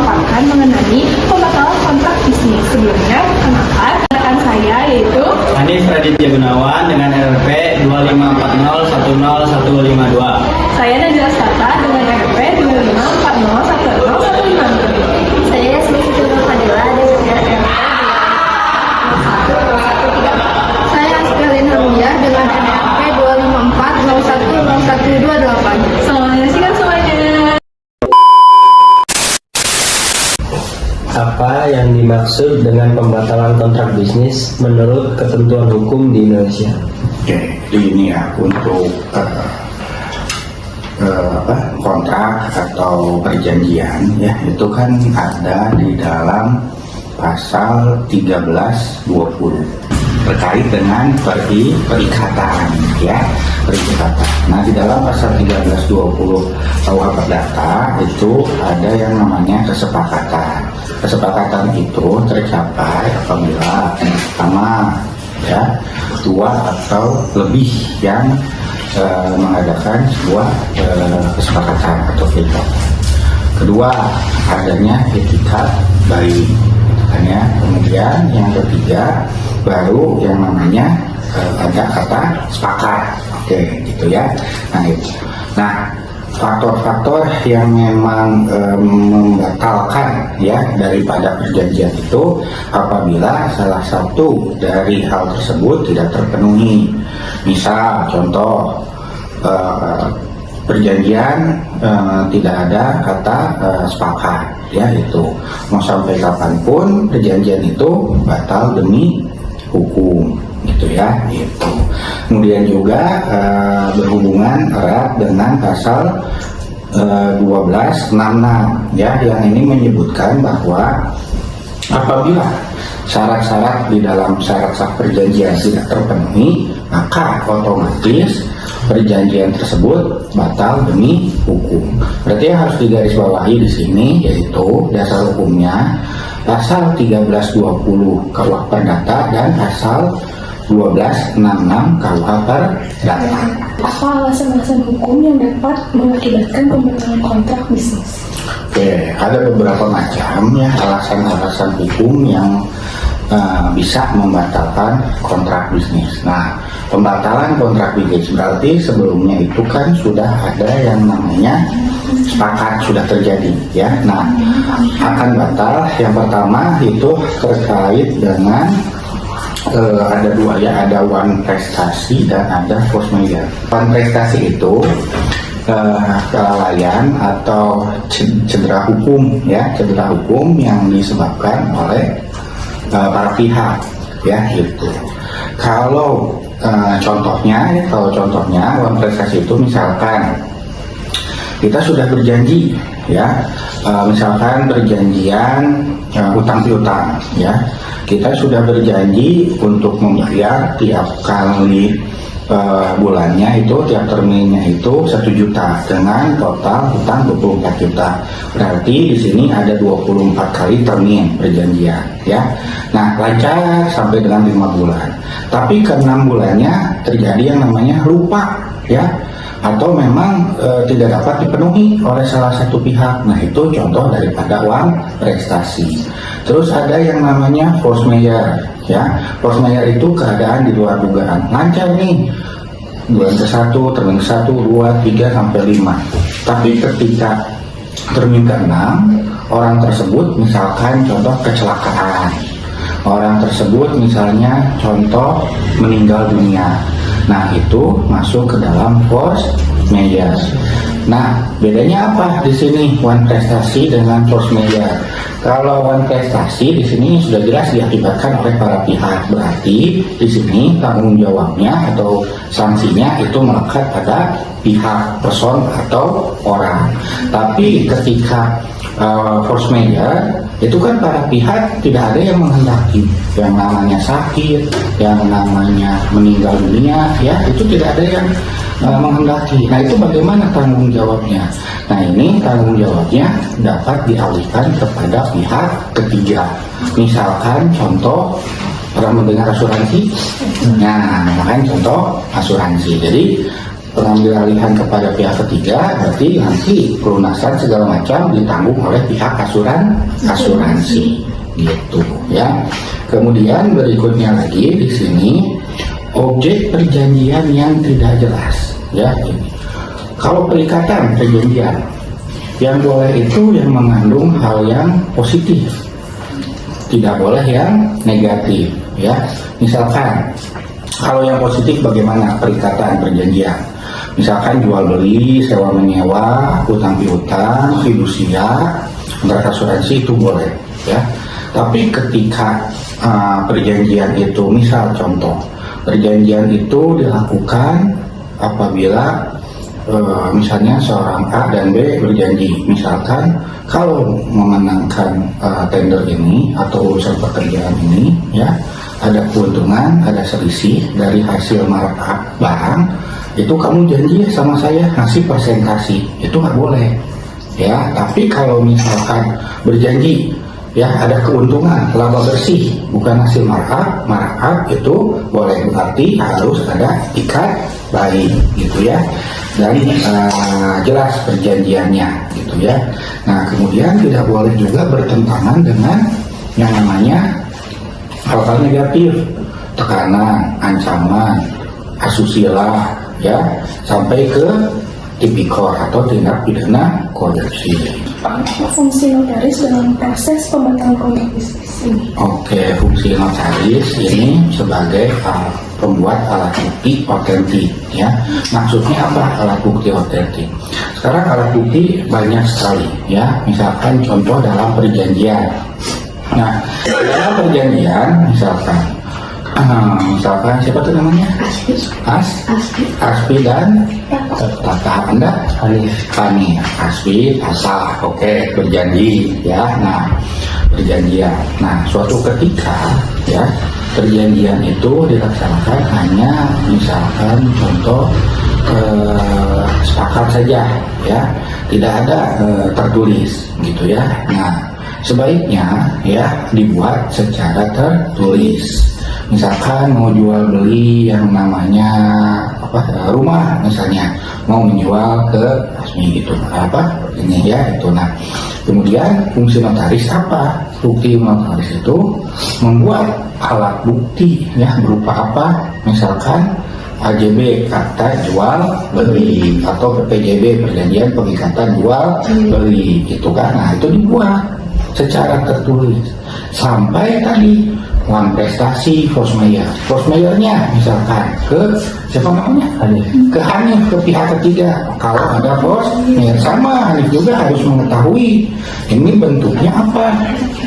memaparkan mengenai pembatalan kontrak bisnis. Sebelumnya, perkenalkan rekan saya yaitu Anis Raditya Gunawan dengan RP 2540101152. saya Najla Sata dengan RP 2540101152. Saya Yasmin Fadila dengan RRP 25113. Saya Askalin Hamdiah dengan RRP 254010128. Selamat menyaksikan semuanya. Apa yang dimaksud dengan pembatalan kontrak bisnis menurut ketentuan hukum di Indonesia? Oke, ini ya untuk kontrak atau perjanjian ya itu kan ada di dalam pasal 1320 terkait dengan perikatan ya perikatan. Nah di dalam pasal 1320 KUH Perdata itu ada yang namanya kesepakatan. Kesepakatan itu tercapai apabila pertama ya dua atau lebih yang mengadakan sebuah kesepakatan atau veto. Kedua, adanya etikat baik. Hanya kemudian yang ketiga baru yang namanya ada kata sepakat. Oke, gitu ya. Nah, itu. Nah, faktor-faktor yang memang membatalkan ya daripada perjanjian itu apabila salah satu dari hal tersebut tidak terpenuhi. Misal contoh perjanjian tidak ada kata sepakat ya itu mau sampai kapanpun perjanjian itu batal demi hukum gitu ya itu. Kemudian juga berhubungan erat dengan pasal 1266 ya yang ini menyebutkan bahwa apabila syarat-syarat di dalam syarat-syarat perjanjian tidak terpenuhi maka otomatis perjanjian tersebut batal demi hukum. Berarti yang harus digarisbawahi di sini yaitu dasar hukumnya pasal 1320 KUH Perdata dan pasal 1266 KUH Perdata. Apa alasan-alasan hukum yang dapat mengakibatkan pembatalan kontrak bisnis? Oke, ada beberapa macam ya alasan-alasan hukum yang bisa membatalkan kontrak bisnis. Nah, pembatalan kontrak bisnis berarti sebelumnya itu kan sudah ada yang namanya sepakat sudah terjadi ya. Nah, akan batal yang pertama itu terkait dengan ada dua ya, ada one prestasi dan ada force majeure. One prestasi itu kelalaian atau cedera hukum ya, cedera hukum yang disebabkan oleh para pihak ya gitu. Kalau contohnya one prestasi itu misalkan kita sudah berjanji ya, misalkan perjanjian utang piutang ya, kita sudah berjanji untuk membayar tiap kali bulannya itu tiap terminnya itu 1 juta dengan total hutang 24 juta. Berarti di sini ada 24 kali termin perjanjian ya. Nah, lancar sampai dengan 5 bulan. Tapi ke 6 bulannya terjadi yang namanya lupa ya, atau memang tidak dapat dipenuhi oleh salah satu pihak. Nah, itu contoh daripada uang prestasi. Terus ada yang namanya force majeure ya. Force majeure itu keadaan di luar dugaan. Lancar nih bulan ke-1, termin ke-1, 2, 3 sampai 5. Tapi ketika termin ke-6 orang tersebut misalkan contoh kecelakaan. Orang tersebut misalnya contoh meninggal dunia. Nah, itu masuk ke dalam force majeure. Nah, bedanya apa di sini one prestasi dengan force majeure? Kalau one prestasi di sini sudah jelas diakibatkan oleh para pihak. Berarti di sini tanggung jawabnya atau sanksinya itu melekat pada pihak person atau orang. Tapi ketika force majeure itu kan para pihak tidak ada yang menghendaki, yang namanya sakit, yang namanya meninggal dunia ya, itu tidak ada yang menghendaki. Nah, itu bagaimana tanggung jawabnya? Nah, ini tanggung jawabnya dapat dialihkan kepada pihak ketiga. Misalkan contoh, pernah mendengar asuransi? Nah, misalkan contoh asuransi. Jadi pengambil alihan kepada pihak ketiga, berarti nanti pelunasan segala macam ditanggung oleh pihak asuransi gitu ya. Kemudian berikutnya lagi di sini objek perjanjian yang tidak jelas ya. Kalau perikatan perjanjian yang boleh itu yang mengandung hal yang positif, tidak boleh yang negatif ya. Misalkan kalau yang positif bagaimana perikatan perjanjian? Misalkan jual beli, sewa menyewa, hutang piutang, fidusia, kontrak asuransi itu boleh ya. Tapi ketika perjanjian itu, misal contoh, perjanjian itu dilakukan apabila misalnya seorang A dan B berjanji, misalkan kalau memenangkan tender ini atau urusan pekerjaan ini ya, ada keuntungan, ada selisih dari hasil markup barang, itu kamu janji sama saya ngasih persentase, itu nggak boleh ya. Tapi kalau misalkan berjanji ya ada keuntungan laba bersih bukan hasil markup itu boleh, berarti harus ada ikat baik gitu ya, dan jelas perjanjiannya gitu ya. Nah kemudian tidak boleh juga bertentangan dengan yang namanya hal-hal negatif, tekanan, ancaman, asusila ya, sampai ke tipikor atau tindak pidana korupsi. Fungsi notaris dalam proses pembatalan kontrak bisnis ini. Oke, fungsi notaris ini sebagai pembuat alat bukti otentik ya. Maksudnya apa alat bukti otentik? Sekarang alat bukti banyak sekali ya. Misalkan contoh dalam perjanjian. Nah, dalam perjanjian misalkan siapa tuh namanya? Aspi dan Tata. Anda? Hanif. Aspi, Tata. Oke, berjanji ya. Nah, perjanjian. Nah, suatu ketika ya, perjanjian itu dilaksanakan hanya misalkan contoh sepakat saja ya, tidak ada tertulis gitu ya. Nah, sebaiknya ya dibuat secara tertulis. Misalkan mau jual beli yang namanya rumah misalnya, mau menjual ke Asmi gitu ini ya itu. Nah kemudian fungsi notaris apa? Bukti notaris itu membuat alat bukti ya, berupa apa? Misalkan AJB kata jual beli atau PPJB perjanjian pengikatan jual beli gitu kan. Nah itu dibuat secara tertulis sampai tadi prestasi Fosmayornya misalkan ke siapa namanya? Hanif, ke pihak ketiga. Kalau ada Fosmayor sama Hanif juga harus mengetahui ini bentuknya apa.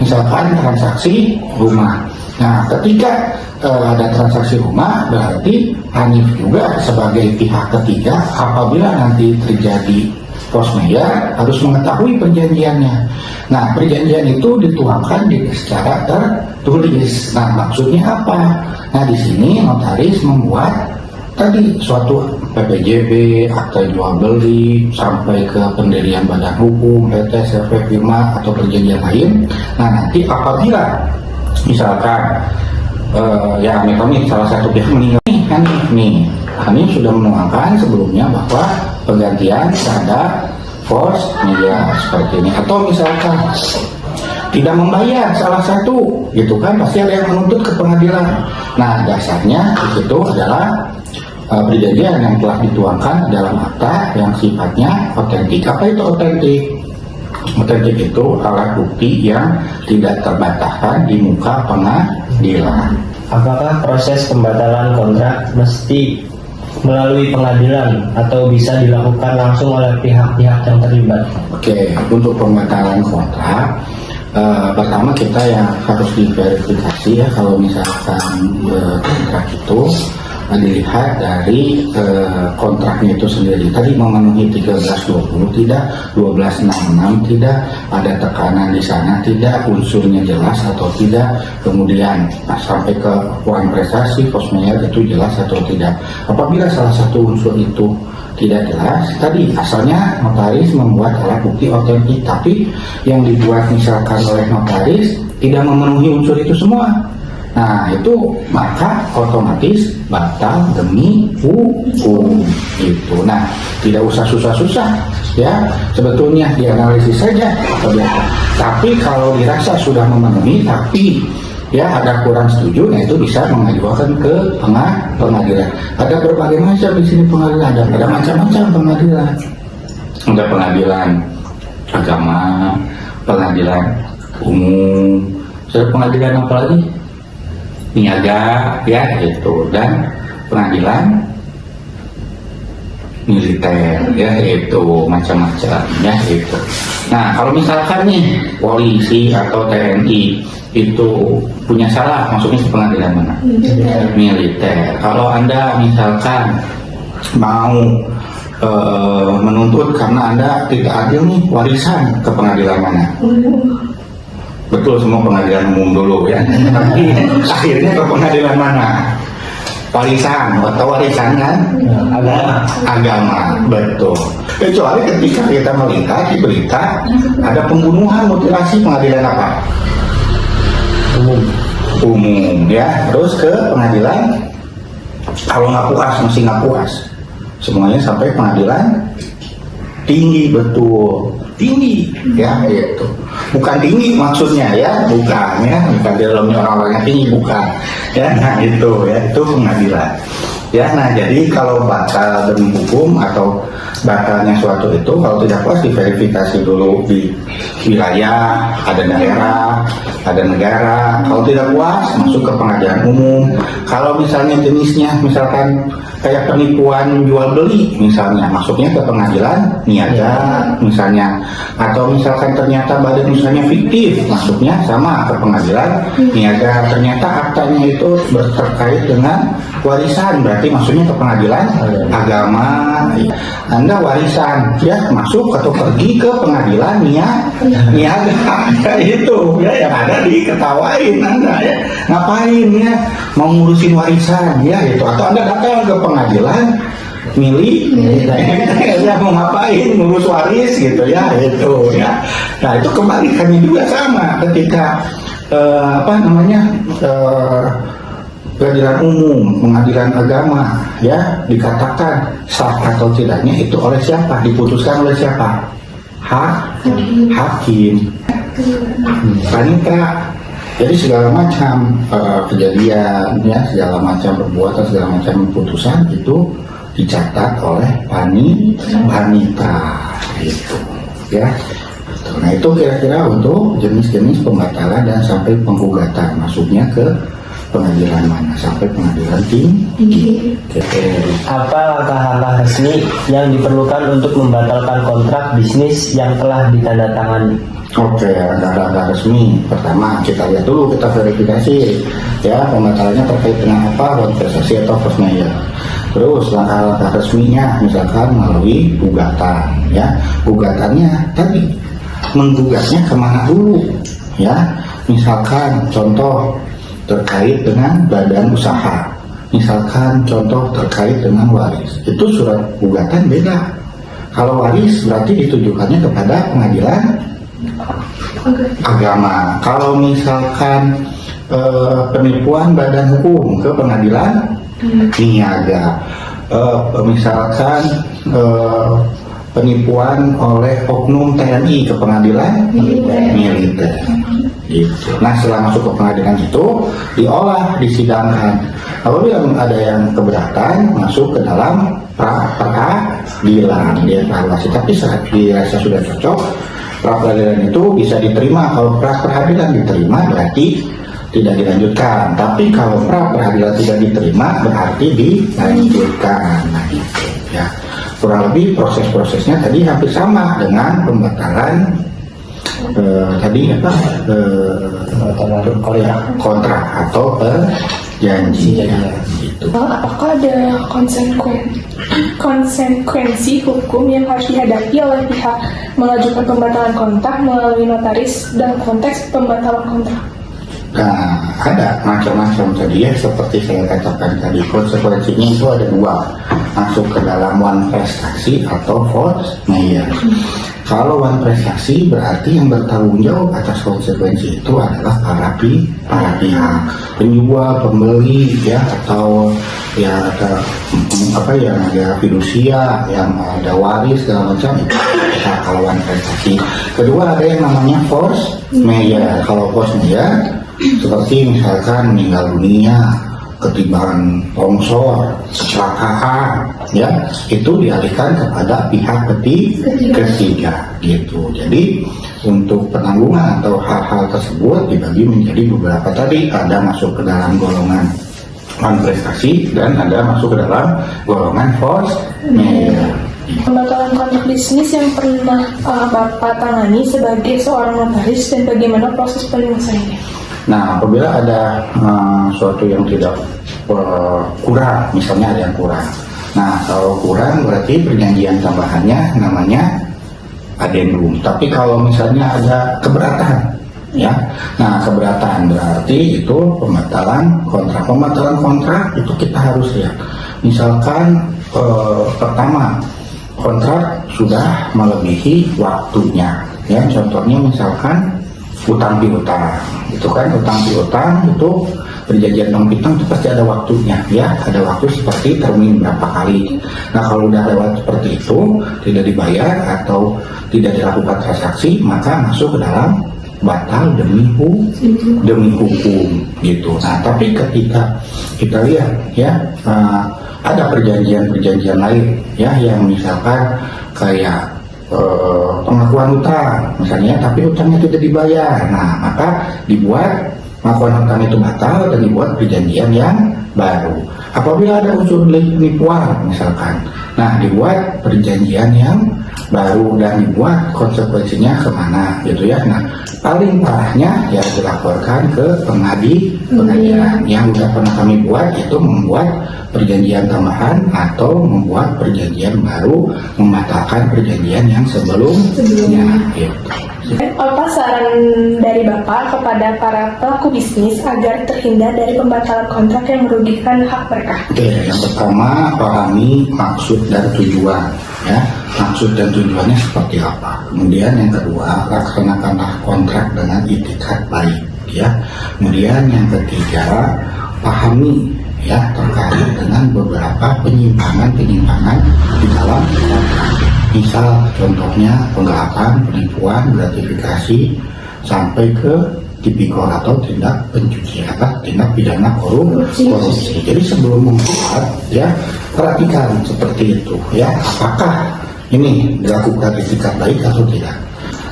Misalkan transaksi rumah. Nah ketika ada transaksi rumah berarti Hanif juga sebagai pihak ketiga apabila nanti terjadi force majeure harus mengetahui perjanjiannya. Nah, perjanjian itu dituangkan secara tertulis. Nah, maksudnya apa? Nah, di sini notaris membuat tadi suatu PPJB, akta jual beli, sampai ke pendirian badan hukum, PT, CV, firma, atau perjanjian lain. Nah, nanti apabila misalkan ya amit-amit salah satu pihak meninggal nih, kami sudah menuangkan sebelumnya bahwa penggantian terhadap force majeure seperti ini, atau misalkan tidak membayar salah satu gitu kan, pasti ada yang menuntut ke pengadilan. Nah, dasarnya itu adalah perjanjian yang telah dituangkan dalam akta yang sifatnya otentik. Apa itu otentik? Otentik itu alat bukti yang tidak terbantahkan di muka pengadilan. Apakah proses pembatalan kontrak mesti melalui pengadilan atau bisa dilakukan langsung oleh pihak-pihak yang terlibat? Oke, untuk pembatalan kontrak, pertama kita yang harus diverifikasi ya, kalau misalkan kontrak itu dilihat dari kontraknya itu sendiri. Tadi memenuhi 1320 tidak, 1266 tidak, ada tekanan di sana tidak, unsurnya jelas atau tidak, kemudian sampai ke poin prestasi force majeure itu jelas atau tidak. Apabila salah satu unsur itu tidak jelas, tadi asalnya notaris membuat alat bukti otentik, tapi yang dibuat misalkan oleh notaris tidak memenuhi unsur itu semua. Nah itu maka otomatis batal demi hukum itu. Nah tidak usah susah-susah ya, sebetulnya dianalisis saja. Tapi kalau dirasa sudah memenuhi tapi ya ada kurang setuju, nah itu bisa mengajukan ke pengadilan. Ada berbagai macam di sini pengadilan, ada macam-macam pengadilan. Ada pengadilan agama, pengadilan umum, ada pengadilan apa lagi? Niaga ya itu, dan pengadilan militer ya itu, macam-macam ya itu. Nah kalau misalkan nih polisi atau TNI itu punya salah, masuknya ke pengadilan mana? Militer. Kalau Anda misalkan mau menuntut karena Anda tidak adil nih warisan, ke pengadilan mana? Betul, semua pengadilan umum dulu ya. Tapi akhirnya ke pengadilan mana? Warisan atau warisan kan? Agama, betul. Kecuali ketika kita melihat di berita ada pembunuhan, mutilasi, pengadilan apa? Umum ya. Terus ke pengadilan, kalau nggak puas, masih nggak puas, semuanya sampai pengadilan tinggi, betul, tinggi ya itu. Bukan tinggi maksudnya ya, bukan ya, bukan di dalamnya orang-orangnya tinggi, bukan ya. Nah itu ya, itu pengadilan ya. Nah jadi kalau batal demi hukum atau batalnya suatu itu, kalau tidak puas diverifikasi dulu di wilayah, ada daerah, ada negara. Kalau tidak puas masuk ke pengadilan umum. Kalau misalnya jenisnya misalkan kayak penipuan jual beli misalnya, masuknya ke pengadilan niaga misalnya. Atau misalkan ternyata badan usahanya fiktif, masuknya sama ke pengadilan niaga. Ternyata aktanya itu terkait dengan warisan, berarti masuknya ke pengadilan agama. Anda warisan ya, masuk atau pergi ke pengadilan niaga ya itu ya, yang ada diketawain Anda ya, ngapain ya mau ngurusin warisan ya itu. Atau Anda datang ke pengadilan milik ya, mau ngapain ngurus waris gitu ya itu ya. Nah itu kebalikannya juga sama ketika pengadilan umum, pengadilan agama ya, dikatakan sah atau tidaknya itu oleh siapa, diputuskan oleh siapa? Hakim, panitra. Jadi segala macam kejadian ya, segala macam perbuatan, segala macam putusan itu dicatat oleh panitra itu ya. Nah itu kira-kira untuk jenis-jenis pembatalan dan sampai penggugatan, masuknya ke pengadilan mana, sampai pengadilan tinggi. Apa langkah-langkah resmi yang diperlukan untuk membatalkan kontrak bisnis yang telah ditandatangani? Oke, langkah resmi. Pertama kita lihat dulu, kita verifikasi ya pembatalannya terkait dengan apa, kontestasi atau force majeure. Terus langkah-langkah resminya misalkan melalui gugatan ya. Gugatannya tadi menggugatnya kemana dulu ya. Misalkan contoh terkait dengan badan usaha, misalkan contoh terkait dengan waris, itu surat gugatan beda. Kalau waris berarti ditujukannya kepada pengadilan agama. Kalau misalkan penipuan badan hukum, ke pengadilan niaga. Misalkan penipuan oleh oknum TNI, ke pengadilan militer. Gitu. Nah setelah masuk ke pengadilan itu diolah, disidangkan. Apabila ada yang keberatan, masuk ke dalam peradilan, dievaluasi. Tapi saat dirasa sudah cocok, peradilan itu bisa diterima. Kalau peradilan diterima berarti tidak dilanjutkan. Tapi kalau peradilan tidak diterima berarti dilanjutkan. Nah itu ya, kurang lebih proses-prosesnya tadi hampir sama dengan pembatalan tadi apa kontrak atau perjanjian gitu. Apakah ada konsekuensi hukum yang harus dihadapi oleh pihak mengajukan pembatalan kontrak melalui notaris dalam konteks pembatalan kontrak? Nah, ada macam-macam tadi ya, seperti saya katakan tadi, konsekuensinya itu ada dua, masuk ke dalam one prestasi atau force majeure. Kalau wan prestasi berarti yang bertanggung jawab atas konsekuensi itu adalah para pihak, penjual, pembeli, ya, atau ya ada yang ada fidusia, yang ada waris segala macam itu. Kalau wan prestasi. Kedua ada yang namanya force major. Kalau force major seperti misalkan meninggal dunia, ketiban longsor, kecelakaan, ya, itu dialihkan kepada pihak ketiga gitu. Jadi untuk penanggungan atau hal-hal tersebut dibagi menjadi beberapa tadi, ada masuk ke dalam golongan wan prestasi dan ada masuk ke dalam golongan force major. Pembatalan kontrak bisnis yang pernah Bapak tangani sebagai seorang notaris dan bagaimana proses penyelesaiannya? Nah, apabila ada suatu yang tidak kurang, misalnya ada yang kurang. Nah, kalau kurang berarti perjanjian tambahannya namanya adendum. Tapi kalau misalnya ada keberatan, ya, nah keberatan berarti itu pembatalan kontrak. Pembatalan kontrak itu kita harus lihat. Misalkan pertama kontrak sudah melebihi waktunya, ya. Contohnya misalkan utang piutang, itu kan utang piutang itu perjanjian utang piutang itu pasti ada waktunya, ya, ada waktu seperti termin berapa kali. Nah kalau udah lewat seperti itu tidak dibayar atau tidak dilakukan transaksi, maka masuk ke dalam batal demi hukum gitu. Nah tapi ketika kita lihat, ya, ada perjanjian lain, ya, yang misalkan kayak pengakuan utang misalnya, tapi utangnya tidak dibayar. Nah maka dibuat pengakuan utang itu batal dan dibuat perjanjian yang baru. Apabila ada unsur penipuan misalkan, nah dibuat perjanjian yang baru dan dibuat konsekuensinya kemana gitu, ya. Nah paling parahnya ya dilaporkan ke pengadilan. Yang sudah pernah kami buat itu membuat perjanjian tambahan atau membuat perjanjian baru, membatalkan perjanjian yang sebelumnya gitu. Apa saran dari Bapak kepada para pelaku bisnis agar terhindar dari pembatalan kontrak yang merugikan hak mereka? Oke, yang pertama pahami maksud dan tujuan, ya, maksud dan tujuannya seperti apa. Kemudian yang kedua, laksanakanlah kontrak dengan itikat baik, ya. Kemudian yang ketiga, pahami, ya, terkait dengan beberapa penyimpangan di dalam kontrak. Misal contohnya penggelapan, penipuan, gratifikasi sampai ke tipikor atau tindak pencucian, tindak pidana korupsi. Jadi sebelum membuat, ya, perhatikan seperti itu, ya, apakah ini dilakukan itikat baik atau tidak?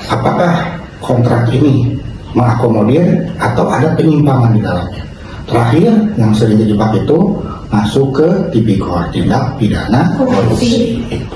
Apakah kontrak ini mengakomodir atau ada penyimpangan di dalamnya? Terakhir yang sering dijebak itu masuk ke tipikor, tindak pidana korupsi. Itu.